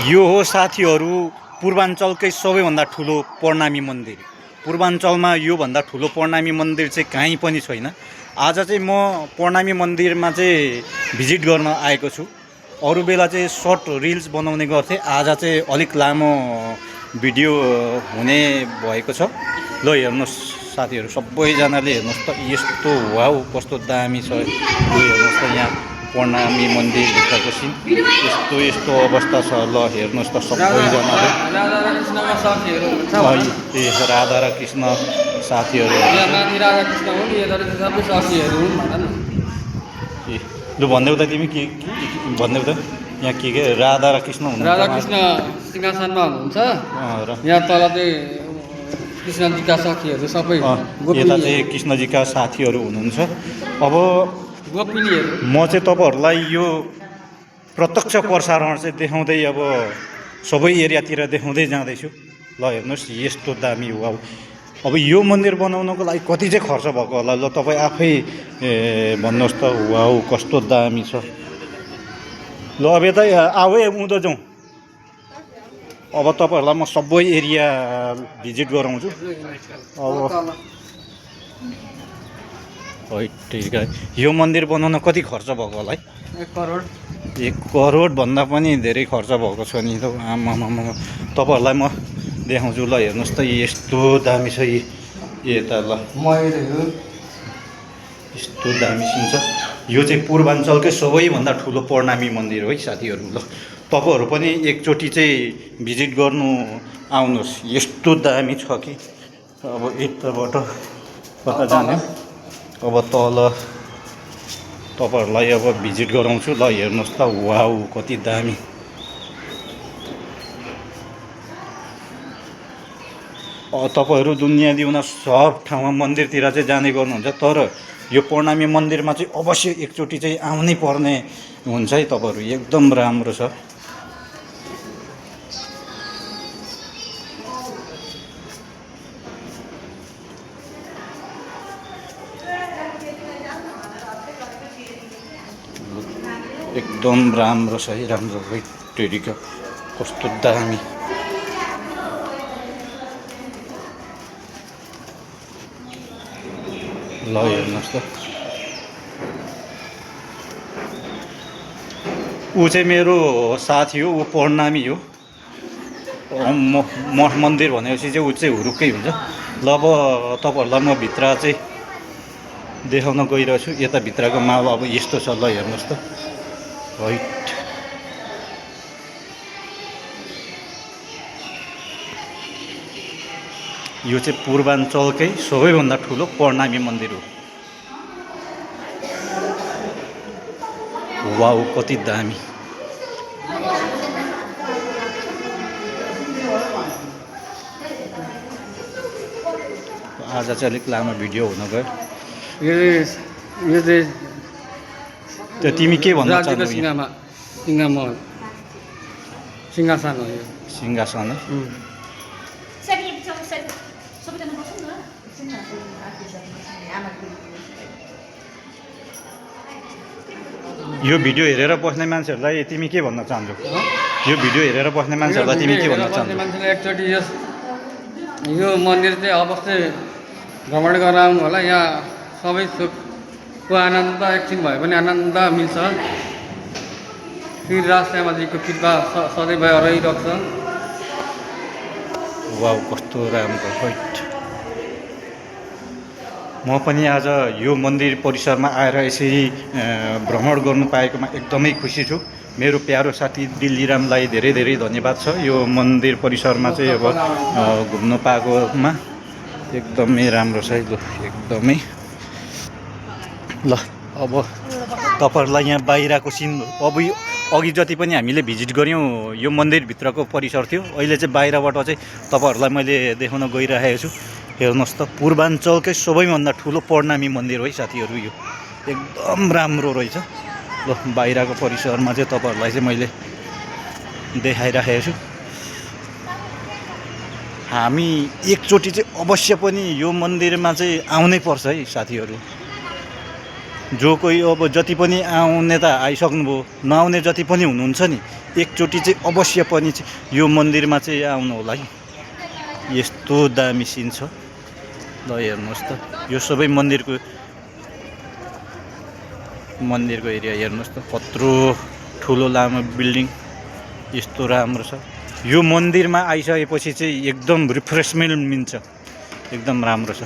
यो हो साथीहरू पूर्वाञ्चलकै सबैभन्दा ठुलो प्रणामी मन्दिर। पूर्वाञ्चलमा योभन्दा ठुलो प्रणामी मन्दिर चाहिँ कहीँ पनि छैन। आज चाहिँ म प्रणामी मन्दिरमा चाहिँ भिजिट गर्न आएको छु। अरू बेला चाहिँ सर्ट रिल्स बनाउने गर्थेँ, आज चाहिँ अलिक लामो भिडियो हुने भएको छ। ल हेर्नुहोस् साथीहरू, सबैजनाले हेर्नुहोस् त, यस्तो वाउ कस्तो दामी छ। यो हेर्नुहोस् त, यहाँ प्रणामी मन्दिरभित्रको सिन यस्तो यस्तो अवस्था छ। ल हेर्नुहोस् त सबैजनाले। ए राधा र कृष्ण साथीहरू ए लु भन्देऊ त, तिमी के भन्देऊ त, यहाँ के राधा र कृष्ण हुनुहुन्छ? राधा कृष्ण सिंहासनमा हुनुहुन्छ र यहाँ तल चाहिँ कृष्णजीका साथीहरू सबै यता चाहिँ कृष्णजीका साथीहरू हुनुहुन्छ। अब गोपिनीहरू म चाहिँ तपाईँहरूलाई यो प्रत्यक्ष प्रसारण चाहिँ देखाउँदै अब सबै एरियातिर देखाउँदै जाँदैछु। ल हेर्नुहोस् यस्तो दामी वाउ। अब यो मन्दिर बनाउनको लागि कति चाहिँ खर्च भएको होला, ल तपाईँ आफै भन्नुहोस् त। वाउ कस्तो दामी छ। ल अब यतै आऊ है, उँधो जाउँ। अब तपाईँहरूलाई म सबै एरिया भिजिट गराउँछु। अब यो मन्दिर बनाउन कति खर्च भएको होला है? 1 करोड। 1 करोडभन्दा पनि धेरै खर्च भएको छ नि त। आमामामा तपाईँहरूलाई म देखाउँछु। ल हेर्नुहोस् त यस्तो दामी छ यता। ल मयूरहरू यस्तो दामी सिन छ। यो चाहिँ पूर्वाञ्चलकै सबैभन्दा ठुलो प्रणामी मन्दिर हो है साथीहरू। ल तपाईँहरू पनि एकचोटि चाहिँ भिजिट गर्नु आउनुहोस्। यस्तो दामी छ कि अब यताबाट कता जाने, अब तल तपाईँहरूलाई अब भिजिट गराउँछु। ल हेर्नुहोस् त वाउ कति दामी। तपाईँहरू दुनियाँ दिउन सब ठाउँमा मन्दिरतिर चाहिँ जाने गर्नुहुन्छ, तर यो प्रणामी मन्दिरमा चाहिँ अवश्य एकचोटि चाहिँ आउनै पर्ने हुन्छ है तपाईँहरू। एकदम राम्रो छ। एकदम राम्रो छ है, राम्रो है टेरिका कस्तो दामी। ल हेर्नुहोस् त, ऊ चाहिँ मेरो साथी हो, ऊ प्रणामी हो। मठ मन्दिर भनेपछि चाहिँ ऊ चाहिँ हुरुक्कै हुन्छ। ल अब तपाईँहरूलाई म भित्र चाहिँ देखाउन गइरहेको छु। यता भित्रको माहौल अब यस्तो छ। ल हेर्नुहोस् त हैट। यो चाहिँ पूर्वाञ्चलकै सबैभन्दा ठुलो प्रणामी मन्दिर हो। वाउ कति दामी। आज चाहिँ अलिक लामो भिडियो हुन गयो। यो चाहिँ त्यो तिमी के भन्न राज्यको चाहन्छौ? सिंहासन हो यो। सिंहासन है? यो भिडियो हेरेर बस्ने मान्छेहरूलाई तिमी के भन्न चाहन्छौ? यो भिडियो हेरेर बस्ने मान्छेहरूलाई तिमी के भन्न चाहन्छौ? मान्छेलाई एकचोटि यो मन्दिर चाहिँ अवश्य भ्रमण गराउनु होला। यहाँ सबै सुखको आनन्द एकछिन भए पनि आनन्द मिल्छ। श्री राजश्यामाजीको कृपा सधैँ रहिरहेको छ। वाउ कस्तो राम्रो हैट। म पनि आज यो मन्दिर परिसरमा आएर यसरी भ्रमण गर्नु पाएकोमा एकदमै खुसी छु। मेरो प्यारो साथी दिल्लीरामलाई धेरै धेरै धन्यवाद छ यो मन्दिर परिसरमा चाहिँ अब घुम्न पाएकोमा। एकदमै राम्रो छ है। ल एकदमै। ल अब तपाईँहरूलाई यहाँ बाहिरको सिन, अब अघि जति पनि हामीले भिजिट गऱ्यौँ यो मन्दिरभित्रको परिसर थियो, अहिले चाहिँ बाहिरबाट चाहिँ तपाईँहरूलाई मैले देखाउन गइरहेको छु। हेर्नुहोस् त पूर्वाञ्चलकै सबैभन्दा ठुलो प्रणामी मन्दिर हो है साथीहरू। यो एकदम राम्रो रहेछ। ल बाहिरको परिसरमा चाहिँ तपाईँहरूलाई चाहिँ मैले देखाइराखेको छु। हामी एकचोटि चाहिँ अवश्य पनि यो मन्दिरमा चाहिँ आउनै पर्छ है साथीहरू। जो कोही अब जति पनि आउने त आइसक्नुभयो, नआउने जति पनि हुनुहुन्छ नि, एकचोटि चाहिँ अवश्य पनि चाहिँ यो मन्दिरमा चाहिँ आउनु होला है। यस्तो दामी सिन छ। ल हेर्नुहोस् त, यो सबै मन्दिरको एरिया हेर्नुहोस् त, कत्रो ठुलो लामो बिल्डिङ, यस्तो राम्रो छ। यो मन्दिरमा आइसकेपछि चाहिँ एकदम रिफ्रेसमेन्ट मिल्छ, एकदम राम्रो छ।